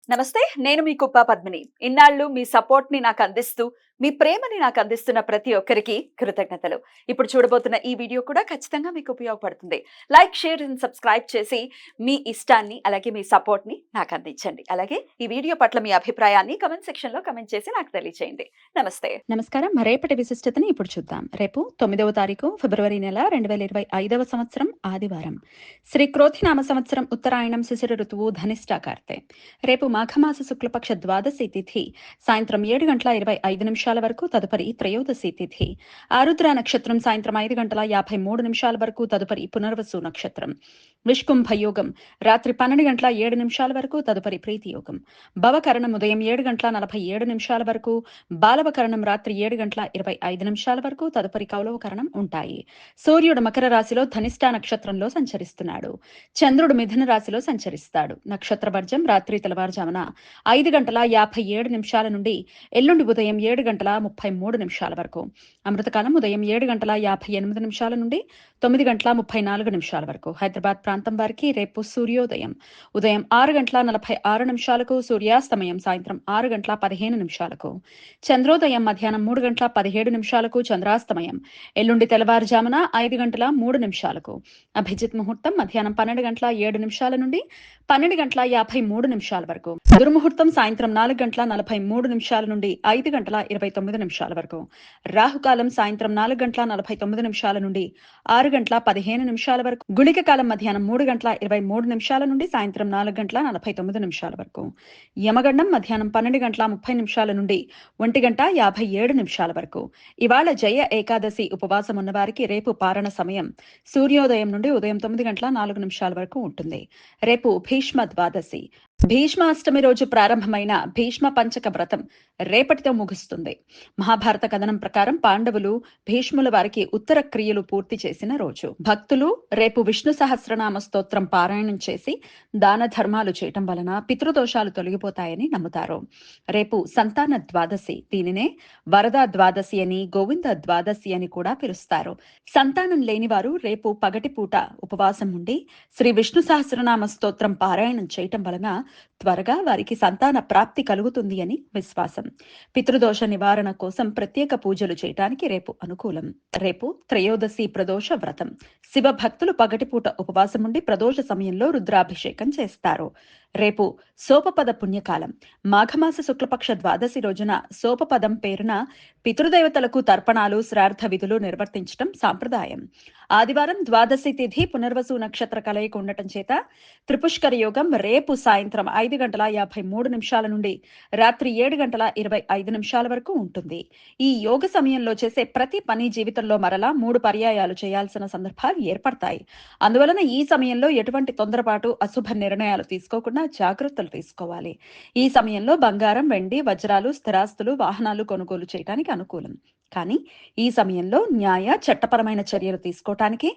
నమస్తే. నేను మీ కుప్ప పద్మిని. ఇన్నాళ్ళు మీ సపోర్ట్‌ని నాకందిస్తూ, మీ ప్రేమని నాకందిస్తున్న ప్రతి ఒక్కరికి కృతజ్ఞతలు. ఇప్పుడు చూడబోతున్న ఈ వీడియో కూడా ఖచ్చితంగా మీకు ఉపయోగపడుతుంది. లైక్, షేర్ అండ్ సబ్స్క్రైబ్ చేసి మీ ఇష్టాన్ని, అలాగే మీ సపోర్ట్‌ని నాకందించండి. అలాగే ఈ వీడియో పట్ల మీ అభిప్రాయాన్ని కామెంట్ సెక్షన్‌లో కామెంట్ చేసి నాకు తెలియచేయండి. నమస్తే. నమస్కారం. రేపటి విశిష్టతని ఇప్పుడు చూద్దాం. రేపు 9వ తారీఖు ఫిబ్రవరి నెల 2025వ సంవత్సరం ఆదివారం. శ్రీ క్రోధినామ సంవత్సరం ఉత్తరాయణం శిశిర ఋతువు ధనిష్ట కార్తె. రేపు మాఘమాస శుక్లపక్ష ద్వాదశి తిథి సాయంత్రం 7:25 వరకు, తదుపరి త్రయోదశి తిథి. ఆరుద్ర నక్షత్రం సాయంత్రం 5:53 వరకు, తదుపరి పునర్వసు నక్షత్రం. విష్కుంభ యోగం రాత్రి 12:07 వరకు, తదుపరి ప్రీతి యోగం. భవకరణం ఉదయం 7:47 వరకు, బాలవకరణం రాత్రి 7:25 వరకు, తదుపరి కౌలవకరణం ఉంటాయి. సూర్యుడు మకర రాశిలో ధనిష్ట నక్షత్రంలో సంచరిస్తున్నాడు. చంద్రుడు మిథున రాశిలో సంచరిస్తాడు. నక్షత్ర వర్జం రాత్రి తెల్లవారుజామున 5:57 నుండి ఎల్లుండి ఉదయం 7:33 వరకు. అమృతకాలం ఉదయం 7:58 నుండి 9:34 వరకు. హైదరాబాద్ ప్రాంతం వారికి రేపు సూర్యోదయం ఉదయం 6:46, సూర్యాస్తమయం సాయంత్రం 6:15. చంద్రోదయం మధ్యాహ్నం 3:17, చంద్రాస్తమయం ఎల్లుండి తెల్లవారుజామున 5:03. అభిజిత్ ముహూర్తం మధ్యాహ్నం 12:07 నుండి 12:53 వరకు. దుర్ముహూర్తం సాయంత్రం 4:43 నుండి 5:29 వరకు. రాహుకాలం సాయంత్రం 4:49 నుండి 6:15 వరకు. గుళిక కాలం మధ్యాహ్నం 3:23 నుండి సాయంత్రం 4:49 వరకు. యమగండం మధ్యాహ్నం 12:30 నుండి 1:57 వరకు. ఇవాళ జయ ఏకాదశి ఉపవాసం ఉన్నవారికి రేపు పారణ సమయం సూర్యోదయం నుండి ఉదయం 9:04 వరకు ఉంటుంది. రేపు భీష్మ ద్వాదశి. భీష్మాష్టమి రోజు ప్రారంభమైన భీష్మ పంచక వ్రతం రేపటితో ముగుస్తుంది. మహాభారత కథనం ప్రకారం పాండవులు భీష్ముల వారికి ఉత్తర క్రియలు పూర్తి చేసిన రోజు. భక్తులు రేపు విష్ణు సహస్రనామ స్తోత్రం పారాయణం చేసి దాన ధర్మాలు చేయటం వలన పితృదోషాలు తొలగిపోతాయని నమ్ముతారు. రేపు సంతాన ద్వాదశి. దీనినే వరద ద్వాదశి అని, గోవింద ద్వాదశి అని కూడా పిలుస్తారు. సంతానం లేని వారు రేపు పగటిపూట ఉపవాసం ఉండి శ్రీ విష్ణు సహస్రనామ స్తోత్రం పారాయణం చేయటం వలన త్వరగా వారికి సంతాన ప్రాప్తి కలుగుతుంది అని విశ్వాసం. పితృదోష నివారణ కోసం ప్రత్యేక పూజలు చేయటానికి రేపు అనుకూలం. రేపు త్రయోదశి ప్రదోష వ్రతం. శివ భక్తులు పగటిపూట ఉపవాసం ఉండి ప్రదోష సమయంలో రుద్రాభిషేకం చేస్తారు. రేపు సోపపద పుణ్యకాలం. మాఘమాస శుక్లపక్ష ద్వాదశి రోజున సోపపదం పేరున పితృదేవతలకు తర్పణాలు, శ్రార్థ విధులు నిర్వర్తించడం సాంప్రదాయం. ఆదివారం ద్వాదశి తిథి పునర్వసు నక్షత్ర కలయిక ఉండటం చేత త్రిపుష్కర యోగం రేపు సాయంత్రం 5:53 నుండి రాత్రి 7:25 వరకు ఉంటుంది. ఈ యోగ సమయంలో చేసే ప్రతి పని జీవితంలో మరలా 3 పర్యాయాలు చేయాల్సిన సందర్భాలు ఏర్పడతాయి. అందువలన ఈ సమయంలో ఎటువంటి తొందరపాటు, అశుభ నిర్ణయాలు తీసుకోకుండా జాగ్రత్తలు తీసుకోవాలి. ఈ సమయంలో బంగారం, వెండి, వజ్రాలు, స్థిరాస్తులు, వాహనాలు కొనుగోలు చేయడానికి అనుకూలం. కానీ ఈ సమయంలో న్యాయ, చట్టపరమైన చర్యలు తీసుకోవటానికి,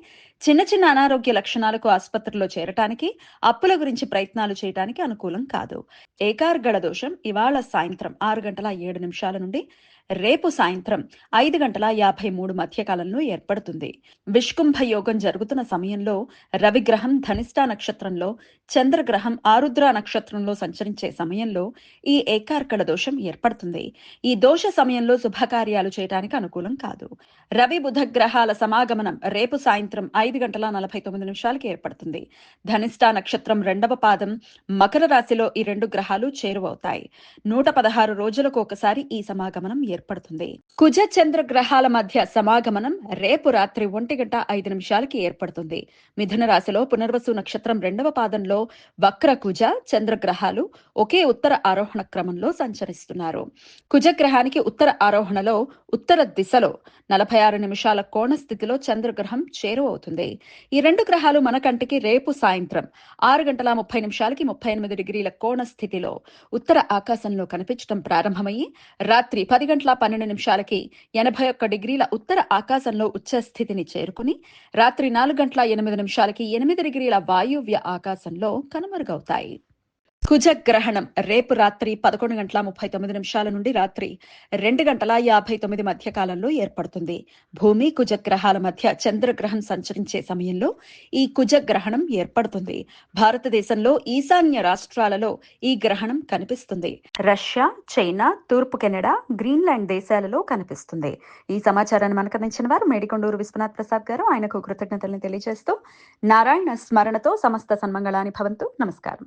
చిన్న చిన్న అనారోగ్య లక్షణాలకు ఆసుపత్రిలో చేరటానికి, అప్పుల గురించి ప్రయత్నాలు చేయటానికి అనుకూలం కాదు. ఏకార్గళ దోషం ఇవాళ సాయంత్రం 6:07 నుండి రేపు సాయంత్రం 5:53 మధ్యకాలంలో ఏర్పడుతుంది. విష్కుంభ యోగం జరుగుతున్న సమయంలో రవిగ్రహం ధనిష్ట నక్షత్రంలో, చంద్రగ్రహం ఆరుద్ర నక్షత్రంలో సంచరించే సమయంలో ఈ ఏకార్కళ దోషం ఏర్పడుతుంది. ఈ దోష సమయంలో శుభకార్యాలు చేయడానికి అనుకూలం కాదు. రవి బుధ గ్రహాల సమాగమనం రేపు సాయంత్రం 5:49 ఏర్పడుతుంది. ధనిష్ట నక్షత్రం 2వ పాదం మకర రాశిలో ఈ 2 గ్రహాలు చేరువవుతాయి. 116 రోజులకు ఒకసారి ఈ సమాగమనం ఏర్పడుతుంది. కుజ చంద్ర గ్రహాల మధ్య సమాగమనం రేపు రాత్రి 1:05 ఏర్పడుతుంది. మిథున రాశిలో పునర్వసు నక్షత్రం 2వ పాదంలో వక్ర కుజ చంద్ర గ్రహాలు ఒకే ఉత్తర ఆరోహణ క్రమంలో సంచరిస్తున్నారు. కుజగ్రహానికి ఉత్తర ఆరోహణలో ఉత్తర దిశలో 46 నిమిషాల కోణ స్థితిలో చంద్రగ్రహం చేరువవుతుంది. ఈ 2 గ్రహాలు మన కంటికి రేపు సాయంత్రం 6:30 38 డిగ్రీల కోణ స్థితిలో ఉత్తర ఆకాశంలో కనిపించడం ప్రారంభమయ్యి రాత్రి 10:12 81 డిగ్రీల ఉత్తర ఆకాశంలో ఉచ్చ స్థితిని చేరుకుని రాత్రి 4:08 8 డిగ్రీల వాయువ్య ఆకాశంలో కనుమరుగవుతాయి. కుజగ్రహణం రేపు రాత్రి 11:39 నుండి రాత్రి 2:59 మధ్య కాలంలో ఏర్పడుతుంది. భూమి కుజగ్రహాల మధ్య చంద్రగ్రహం సంచరించే సమయంలో ఈ కుజగ్రహణం ఏర్పడుతుంది. భారతదేశంలో ఈశాన్య రాష్ట్రాలలో ఈ గ్రహణం కనిపిస్తుంది. రష్యా, చైనా, తూర్పు కెనడా, గ్రీన్లాండ్ దేశాలలో కనిపిస్తుంది. ఈ సమాచారాన్ని మనకు అందించిన వారు మేడికొండూరు విశ్వనాథ్ ప్రసాద్ గారు. ఆయనకు కృతజ్ఞతలను తెలియజేస్తూ నారాయణ స్మరణతో సమస్త సన్మంగళాని భవంతు. నమస్కారం.